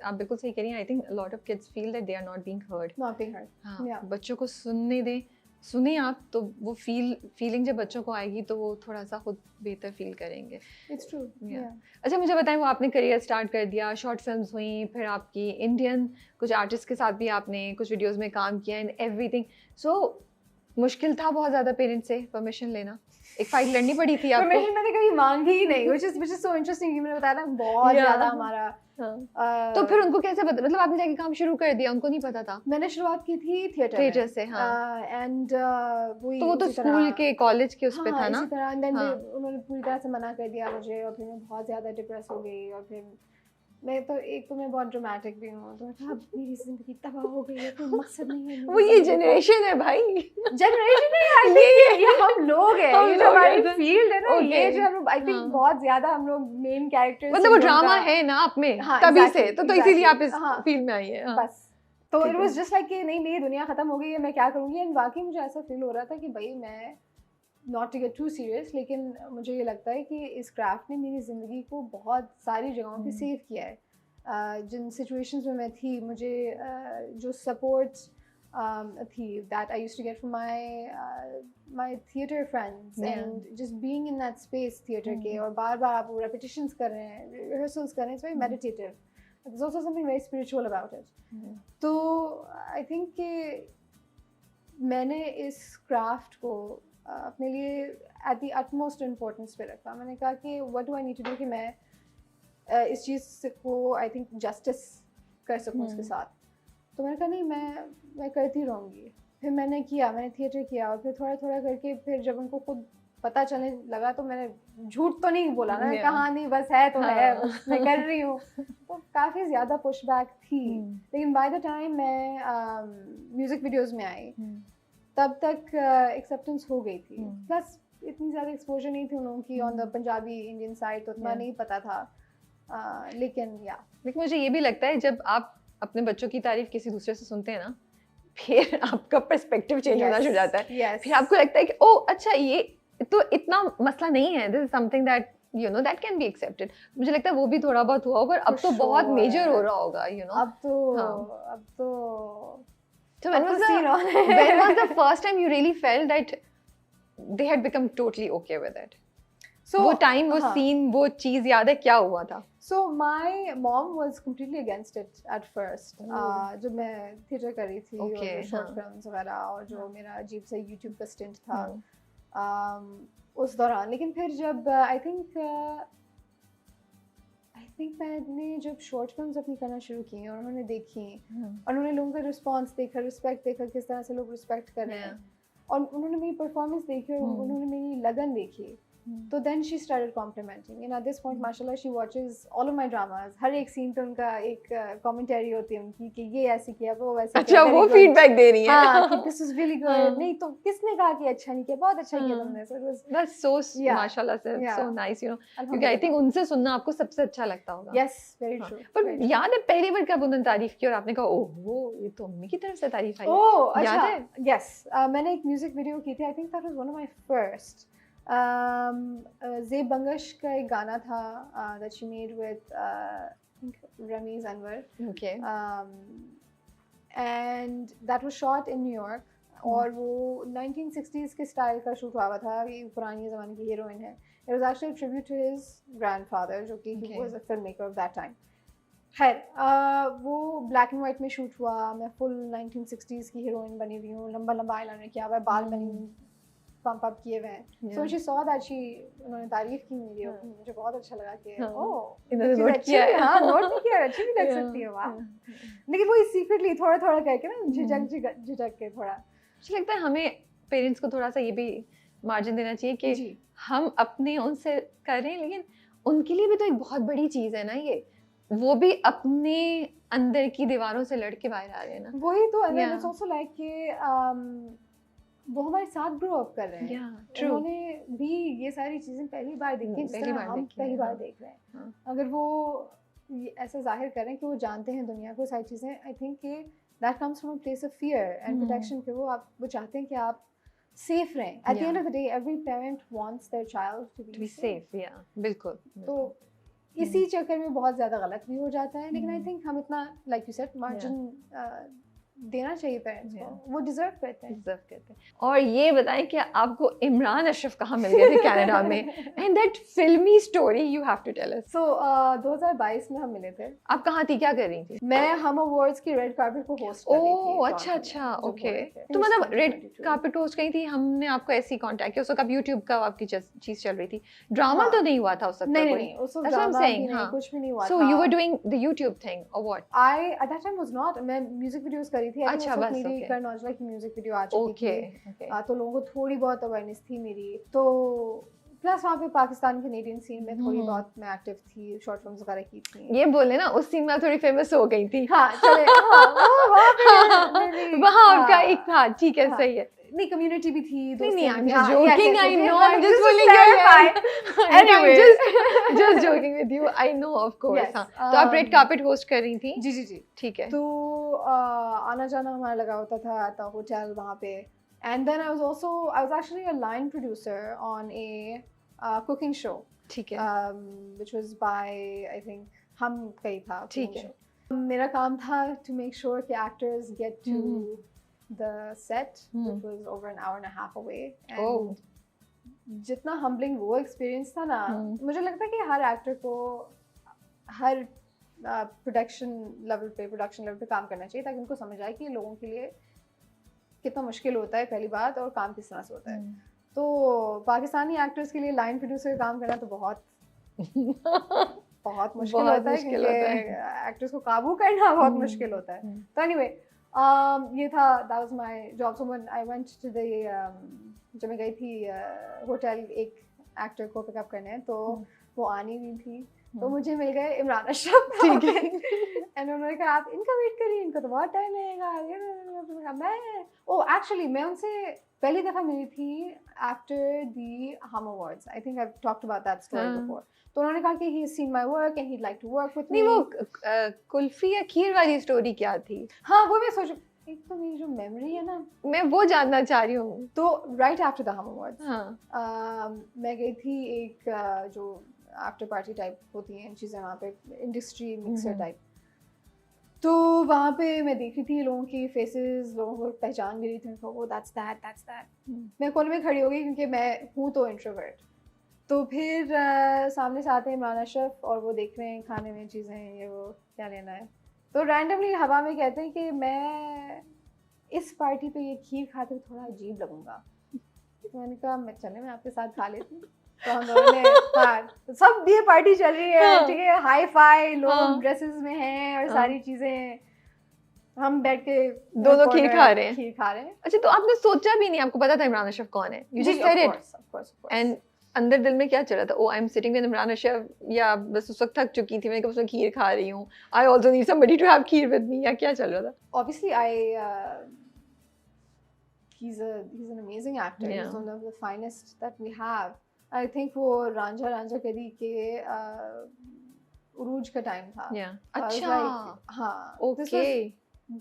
आप बिल्कुल सही कह रही हैं. I think lot of kids feel that they are not being heard. हाँ, Yeah. बच्चों को सुनने दें, सुने आप तो वो फीलिंग जब बच्चों को आएगी तो वो थोड़ा सा खुद बेहतर फील करेंगे. It's true. Yeah. अच्छा मुझे बताएं, वो आपने करियर स्टार्ट कर दिया, शॉर्ट फिल्म्स हुई, फिर आपकी इंडियन कुछ आर्टिस्ट के साथ भी आपने कुछ वीडियोस में काम किया एंड एवरीथिंग. सो मुश्किल था बहुत ज़्यादा पेरेंट्स से परमिशन लेना? एक फाइट लड़नी पड़ी थी आपको? परमिशन मैंने कभी मांगी ही नहीं, which is so interesting कि मैंने बताया ना बहुत Yeah. ज़्यादा हमारा तो फिर उनको कैसे पता, मतलब आपने जाके काम शुरू कर दिया, उनको नहीं पता था? मैंने शुरुआत की थी थिएटर से. हाँ. एंड तो वो तो स्कूल के कॉलेज के उस पे था ना? इसी तरह एंड देन हाँ. उन्होंने पूरी तरह से मना कर दिया मुझे, और फिर मैं बहुत ज़्यादा डिप्रेस हो गई, और फिर मैं बहुत ड्रामेटिक भी हूँ, तो मैं कहा मेरी जिंदगी तबाह हो गई है, कोई मकसद नहीं है. वो ये जनरेशन है भाई. जनरेशन नहीं, ये हम लोग हैं, हम ये जो लोग हमारी हैं. फील्ड है ना, Okay. ये जो हम आई थिंक हाँ. बहुत ज्यादा हम लोग मेन कैरेक्टर्स, मतलब वो ड्रामा है ना आप में, हाँ, तभी exactly, से तो इसीलिए आप इस हाँ. फील्ड में आई है. हाँ. बस तो ठीक इट है. वाज जस्ट लाइक कि नहीं मेरी दुनिया खत्म हो गई है, मैं क्या करूंगी. एंड वाकई मुझे ऐसा फील हो रहा था कि भाई मैं not to get too serious, लेकिन मुझे ये लगता है कि इस क्राफ्ट ने मेरी ज़िंदगी को बहुत सारी जगहों पे सेव किया है. जिन सिचुएशंस में मैं थी, मुझे जो सपोर्ट थी that I used to get from my theatre friends, and just being in that space theatre के, और बार बार आप रेपिटेशंस कर रहे हैं, रिहर्सल्स कर रहे हैं, it's very meditative. There's also something very spiritual about it. तो आई थिंक कि मैंने इस क्राफ्ट को अपने लिए एट द अटमोस्ट इम्पोर्टेंस पे रखा. मैंने कहा कि what do I need to do कि मैं इस चीज़ को आई थिंक जस्टिस कर सकूँ उसके साथ. तो मैंने कहा नहीं, मैं करती रहूँगी. फिर मैंने थिएटर किया, और फिर थोड़ा थोड़ा करके फिर जब उनको खुद पता चलने लगा तो मैंने झूठ तो नहीं बोला ना, कहा नहीं बस है तो है, मैं कर रही हूँ. तो काफ़ी ज़्यादा पुशबैक थी, लेकिन बाय द टाइम मैं म्यूज़िक वीडियोज़ में आई तब तक एक्सेप्टेंस हो गई थी. प्लस इतनी ज़्यादा एक्सपोजर नहीं थी उन लोगों की on the Punjabi Indian side, तो उतना नहीं पता था. लेकिन मुझे ये भी लगता है जब आप अपने बच्चों की तारीफ किसी दूसरे से सुनते हैं ना, फिर आपका पर्सपेक्टिव चेंज होना शुरू जाता है. फिर आपको लगता है कि ओ अच्छा ये तो इतना मसला नहीं है, this is something that you know that can be accepted. मुझे लगता है वो भी थोड़ा बहुत हुआ होगा, अब तो बहुत मेजर हो रहा होगा, यू नो. अब तो So when was the first time you really felt that they had become totally okay with it? So वो time, वो scene, वो चीज याद है क्या हुआ था? So my mom was completely against it at first. जब मैं थिएटर कर रही थी, और शॉर्ट फिल्म्स वगैरह, और जो मेरा अजीब सा YouTube का स्टिंट था उस दौरान. लेकिन फिर जब आई थिंक मैंने जब शॉर्ट फिल्म्स अपनी करना शुरू की और उन्होंने देखी, और उन्होंने लोगों का रिस्पांस देखा, रिस्पेक्ट देखा, किस तरह से लोग रिस्पेक्ट कर रहे हैं, और उन्होंने मेरी परफॉर्मेंस देखी, और उन्होंने मेरी लगन देखी, तो then she started complimenting. And at this point, mashallah, she watches all of my dramas. हर एक सीन पे उनका एक commentary होती है उनकी कि ये ऐसे किया, वो वैसे किया. अच्छा, वो feedback दे रही है. हाँ, कि this is really good. नहीं तो किसने कहा कि अच्छा नहीं किया, बहुत अच्छा किया तुमने. So it was that's so mashallah, so nice, you know. क्योंकि I think उनसे सुनना आपको सबसे अच्छा लगता होगा. Yes, very true. पर याद है पहली बार कब उन्होंने तारीफ की और आपने कहा ओह ये तो अम्मी की तरफ से तारीफ आई? ओह याद है? Yes, मैंने एक म्यूजिक वीडियो की थी. I think that was one of my first. ज़ेब Bangash का एक गाना था that she made with Ramiz Anwar. Okay. And that was shot in New York. और वो 1960s के स्टाइल का शूट हुआ था. ये पुरानी ज़माने की हीरोइन है. It was actually a tribute to his grandfather, जो कि he was a filmmaker of that time. खैर वो ब्लैक एंड वाइट में शूट हुआ. मैं फुल 1960s की हीरोइन बनी हुई हूँ. लंबा लंबा आईलाइनर किया हुआ है, बाल मैंने पंप अप किए हुए हैं. So she saw that उन्होंने तारीफ की मेरी, और मुझे बहुत अच्छा लगा कि इन्होंने नोट किया है. हाँ, नोट भी किया, अच्छी भी लग सकती है. वाह. लेकिन वो सीक्रेटली थोड़ा थोड़ा करके ना, झिझक के थोड़ा. मुझे लगता है हमें पेरेंट्स को थोड़ा सा ये भी मार्जिन देना चाहिए कि हम अपने उनसे कर रहे हैं, लेकिन उनके लिए भी तो एक बहुत बड़ी चीज है ना ये. वो भी अपने अंदर की दीवारों से लड़ के बाहर आ रहे हैं ना. वही तो. and it's also like कि वो हमारे साथ ग्रो अप कर रहे हैं. उन्होंने भी ये सारी चीजें पहली बार देखी, जिस तरह हम पहली बार देख रहे हैं. अगर वो ऐसा जाहिर करें कि वो जानते हैं दुनिया को, सारी चीजें, आई थिंक कि that comes from a place of fear and protection, कि वो चाहते हैं कि आप सेफ रहें. At the end of the day every parent wants their child to be safe. या बिल्कुल. तो इसी चक्कर में बहुत ज्यादा गलत भी हो जाता है, लेकिन आई थिंक हम इतना लाइक यू सेड मार्जिन देना चाहिए पेरेंट्स को, वो डिजर्व करते हैं। और ये बताएं कि आपको इमरान अशरफ कहाँ मिल गए थे कनाडा में, and that filmy story you have to tell us. So 2022 में हम मिले थे। आप कहाँ थी, क्या कर रही थी? मैं हम अवार्ड्स की रेड कार्पेट को होस्ट कर रही थी। ओह अच्छा, ओके। तो मतलब रेड कार्पेट होस्ट करी थी, हमने आपको ऐसे ही कांटेक्ट किया, उस वक्त यूट्यूब का आपकी चीज चल रही थी, ड्रामा तो नहीं हुआ था उस वक्त? नहीं, उस वक्त ड्रामा भी नहीं, कुछ भी नहीं हुआ था। So you were doing the YouTube thing और what? I at that time was not, मैं म्यूजिक वीडियोस कर रही थी। अच्छा, बस कर्ण औजला की म्यूजिक वीडियो आ चुकी थी, तो लोगों को थोड़ी बहुत अवेयरनेस थी मेरी, तो प्लस वहाँ पे पाकिस्तान कैनेडियन सीन में थोड़ी बहुत मैं एक्टिव थी, शॉर्ट फिल्म्स वगैरह की थी। ये बोले ना उस सीन में थोड़ी फेमस हो गई थी। हाँ चले, वहाँ आपका एक था, ठीक है, सही है। नहीं, कम्युनिटी भी थी। नहीं, I'm just joking, I know, I'm just fooling you. Anyway, just joking with you, I know, of course. हाँ, तो आप रेड कार्पेट होस्ट कर रही थी? जी, ठीक है। तो आना जाना हमारा लगा होता था at the hotel वहाँ पे, and then I was actually a line producer on a cooking show. ठीक है। Which was by I think हम कहीं था। ठीक है। मेरा काम था to make sure कि actors get to the set, which was over an hour and a half away. And जितना humbling वो experience था ना, मुझे लगता है कि हर एक्टर को हर प्रोडक्शन लेवल पे काम करना चाहिए, ताकि उनको समझ आए कि लोगों के लिए कितना मुश्किल होता है पहली बात, और काम किस तरह से होता है। तो पाकिस्तानी एक्टर्स के लिए लाइन प्रोड्यूसर काम करना तो बहुत मुश्किल होता है, क्योंकि एक्टर्स को काबू करना बहुत मुश्किल होता है। तो एनीवे, ये था, that was my job. So when I went to the जब मैं गई थी होटल एक एक्टर को पिकअप करने, तो वो आनी हुई थी, तो मुझे मिल गए इमरान अशरफ। ठीक है। एंड उन्होंने कहा आप इनका वेट करिए, इनको तो बहुत टाइम लगेगा। मैं एक्चुअली मैं उनसे पहली दफ़ा मिली थी after the Hum awards. I think I talked about that story before. तो उन्होंने कहा कि he has seen my work and he like to work with me. नहीं, वो कुल्फी या खीर वाली स्टोरी क्या थी? हाँ, वो मैं सोच, एक तो मेरी जो मेमोरी है ना, मैं वो जानना चाह रही हूँ। तो राइट आफ्टर द हम अवार्ड्स मैं गई थी एक जो आफ्टर पार्टी टाइप होती हैं चीज़ें वहाँ पे, इंडस्ट्री मिक्सर टाइप। तो वहाँ पे मैं देख रही थी लोगों की फेसेस, लोगों को पहचान भी रही थी। वो दैट्स दैट। मैं कोने में खड़ी हो गई, क्योंकि मैं हूँ तो इंट्रोवर्ट। तो फिर सामने से आते हैं इमरान अशरफ, और वो देख रहे हैं खाने में चीज़ें, ये वो क्या लेना है। तो रैंडमली हवा में कहते हैं कि मैं इस पार्टी पे ये खीर खाते हुए थोड़ा अजीब लगूंगा। तो मैंने कहा मैं आपके साथ खा लेती हूँ। तो हम दोनों ने हाँ, सब ये पार्टी चल रही है, ठीक है, हाई फाई, लोग ड्रेसेस में हैं और सारी चीजें, हम बैठ के दोनों खीर खा रहे हैं। अच्छा, तो आपने सोचा भी नहीं, आपको पता था इमरान अशरफ कौन है? You just said it. And अंदर दिल में क्या चल रहा था? Oh, I'm sitting with Imran Ashraf, या बस उस वक्त थक चुकी थी, मैंने कहा उसमें खीर खा रही हूँ, I also need somebody to have kheer with me, या क्या चल रहा था? Obviously, he's an amazing actor. He's one of the finest that we have. I think वो रांझा कदी के उरूज का टाइम था। अच्छा, हाँ, okay.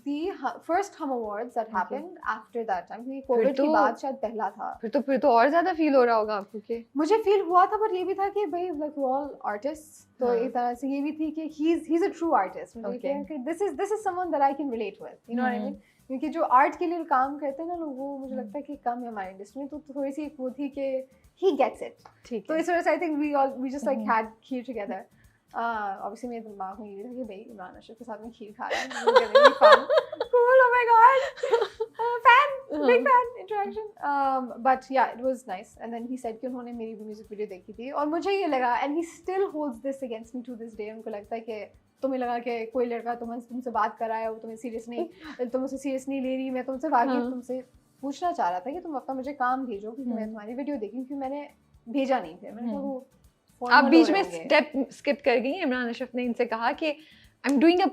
The first Hum Awards that happened after that time, क्योंकि कोविड के बाद शायद पहला था। फिर तो और ज्यादा फील हो रहा होगा आपको? कि मुझे फील हुआ था, पर ये भी था कि भाई like we're all artists, तो एक तरह से ये भी थी कि he's a true artist। मुझे क्या कि this is someone that I can relate with, you know what I mean? क्योंकि जो आर्ट के लिए काम करते हैं ना लोग, वो मुझे लगता है कि कम है हमारी इंडस्ट्री में। तो थोड़ी सी वो थी कि he gets it। ठीक है। तो इस वजह से I think we just like had kheer together। Obviously मेरे दिमाग में ये था कि भाई इमरान अशरफ के साथ में खीर खा रहा है, cool, oh my god, big fan interaction। But yeah, it was nice। And then he said कि उन्होंने मेरी म्यूजिक वीडियो देखी थी, और मुझे ये लगा, and he still holds this against me to this day। उनको लगता है कि तुम्हें लगा कि कोई लड़का तुमसे बात कर रहा है, वो तुम्हें सीरियस नहीं, तुम उसे सीरियस नहीं ले रही। मैं तुमसे वाकई तुमसे पूछना चाह रहा था कि तुम अपना मुझे काम भेजो, क्योंकि मैं तुम्हारी वीडियो देखी, क्योंकि मैंने भेजा नहीं थे। मैंने कहा वो आप बीच में स्टेप स्किप कर गई। इमरान अशरफ ने इनसे कहा कि आई एम डूइंग अ